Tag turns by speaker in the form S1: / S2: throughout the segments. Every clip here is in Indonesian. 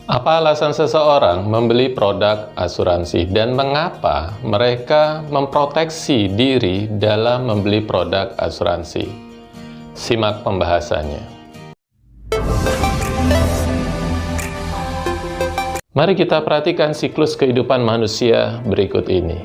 S1: Apa alasan seseorang membeli produk asuransi dan mengapa mereka memproteksi diri dalam membeli produk asuransi? Simak pembahasannya. Mari kita perhatikan siklus kehidupan manusia berikut ini.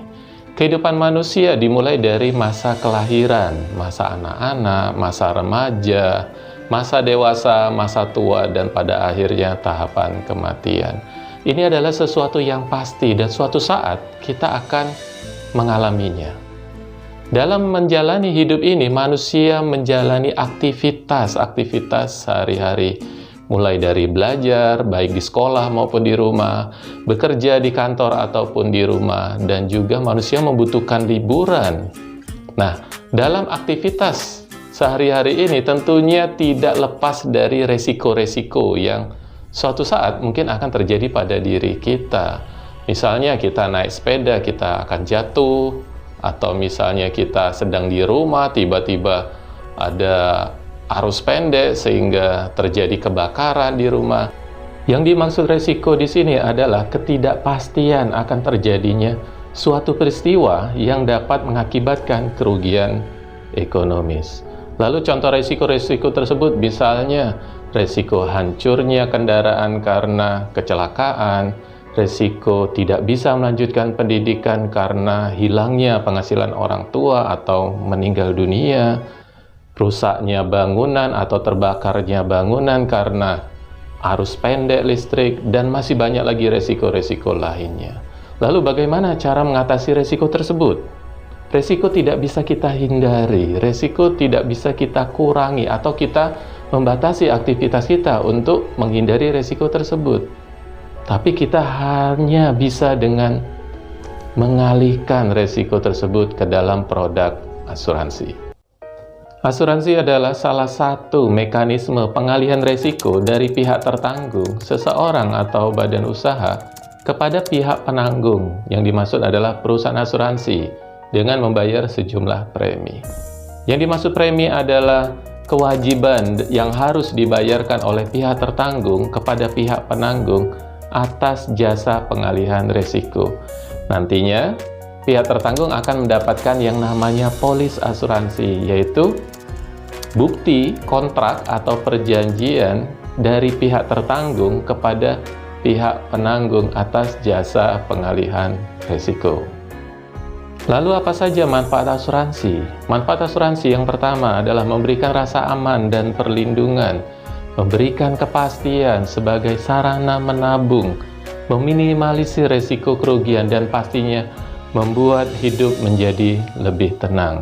S1: Kehidupan manusia dimulai dari masa kelahiran, masa anak-anak, masa remaja, masa dewasa, masa tua, dan pada akhirnya tahapan kematian. Ini adalah sesuatu yang pasti dan suatu saat kita akan mengalaminya. Dalam menjalani hidup ini, manusia menjalani aktivitas sehari-hari, mulai dari belajar, baik di sekolah maupun di rumah, bekerja di kantor ataupun di rumah, dan juga manusia membutuhkan liburan. Nah, dalam aktivitas sehari-hari ini tentunya tidak lepas dari resiko-resiko yang suatu saat mungkin akan terjadi pada diri kita. Misalnya kita naik sepeda, kita akan jatuh, atau misalnya kita sedang di rumah, tiba-tiba ada arus pendek sehingga terjadi kebakaran di rumah. Yang dimaksud resiko di sini adalah ketidakpastian akan terjadinya suatu peristiwa yang dapat mengakibatkan kerugian ekonomis. Lalu contoh resiko-resiko tersebut misalnya resiko hancurnya kendaraan karena kecelakaan, resiko tidak bisa melanjutkan pendidikan karena hilangnya penghasilan orang tua atau meninggal dunia, rusaknya bangunan atau terbakarnya bangunan karena arus pendek listrik, dan masih banyak lagi resiko-resiko lainnya. Lalu bagaimana cara mengatasi resiko tersebut? Resiko tidak bisa kita hindari, resiko tidak bisa kita kurangi, atau kita membatasi aktivitas kita untuk menghindari resiko tersebut. Tapi kita hanya bisa dengan mengalihkan resiko tersebut ke dalam produk asuransi. Asuransi adalah salah satu mekanisme pengalihan resiko dari pihak tertanggung, seseorang atau badan usaha, kepada pihak penanggung, yang dimaksud adalah perusahaan asuransi, dengan membayar sejumlah premi. Yang dimaksud premi adalah kewajiban yang harus dibayarkan oleh pihak tertanggung kepada pihak penanggung atas jasa pengalihan resiko. Nantinya, pihak tertanggung akan mendapatkan yang namanya polis asuransi, yaitu bukti kontrak atau perjanjian dari pihak tertanggung kepada pihak penanggung atas jasa pengalihan risiko. Lalu apa saja manfaat asuransi? Manfaat asuransi yang pertama adalah memberikan rasa aman dan perlindungan, memberikan kepastian sebagai sarana menabung, meminimalisir resiko kerugian, dan pastinya membuat hidup menjadi lebih tenang.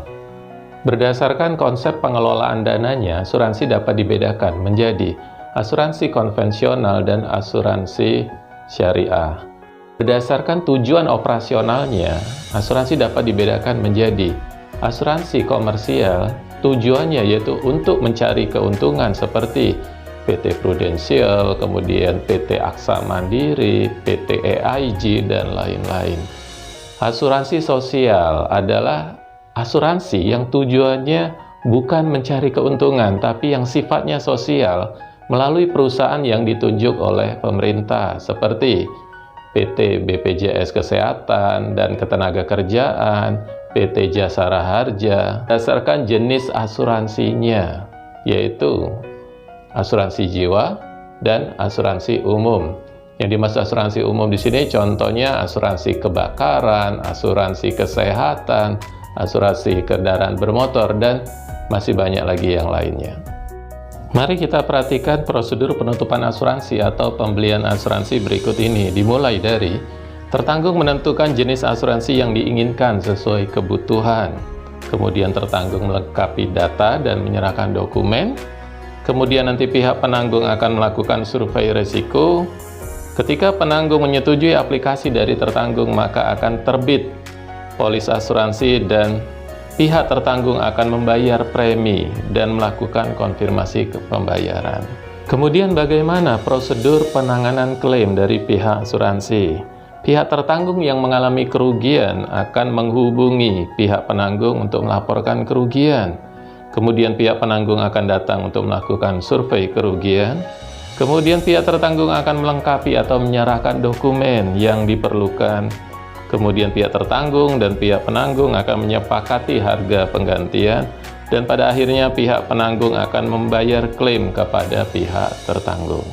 S1: Berdasarkan konsep pengelolaan dananya, asuransi dapat dibedakan menjadi asuransi konvensional dan asuransi syariah. Berdasarkan tujuan operasionalnya, asuransi dapat dibedakan menjadi asuransi komersial, tujuannya yaitu untuk mencari keuntungan seperti PT Prudential, kemudian PT Aksa Mandiri, PT EIG, dan lain-lain. Asuransi sosial adalah asuransi yang tujuannya bukan mencari keuntungan, tapi yang sifatnya sosial melalui perusahaan yang ditunjuk oleh pemerintah seperti PT BPJS Kesehatan dan Ketenagakerjaan, PT Jasara Harja. Berdasarkan jenis asuransinya, yaitu asuransi jiwa dan asuransi umum. Yang dimaksud asuransi umum di sini contohnya asuransi kebakaran, asuransi kesehatan, asuransi kendaraan bermotor, dan masih banyak lagi yang lainnya. Mari kita perhatikan prosedur penutupan asuransi atau pembelian asuransi berikut ini. Dimulai dari tertanggung menentukan jenis asuransi yang diinginkan sesuai kebutuhan. Kemudian tertanggung melengkapi data dan menyerahkan dokumen. Kemudian nanti pihak penanggung akan melakukan survei risiko. Ketika penanggung menyetujui aplikasi dari tertanggung, maka akan terbit polis asuransi dan pihak tertanggung akan membayar premi dan melakukan konfirmasi pembayaran. Kemudian bagaimana prosedur penanganan klaim dari pihak asuransi? Pihak tertanggung yang mengalami kerugian akan menghubungi pihak penanggung untuk melaporkan kerugian. Kemudian pihak penanggung akan datang untuk melakukan survei kerugian. Kemudian pihak tertanggung akan melengkapi atau menyerahkan dokumen yang diperlukan. Kemudian pihak tertanggung dan pihak penanggung akan menyepakati harga penggantian, dan pada akhirnya pihak penanggung akan membayar klaim kepada pihak tertanggung.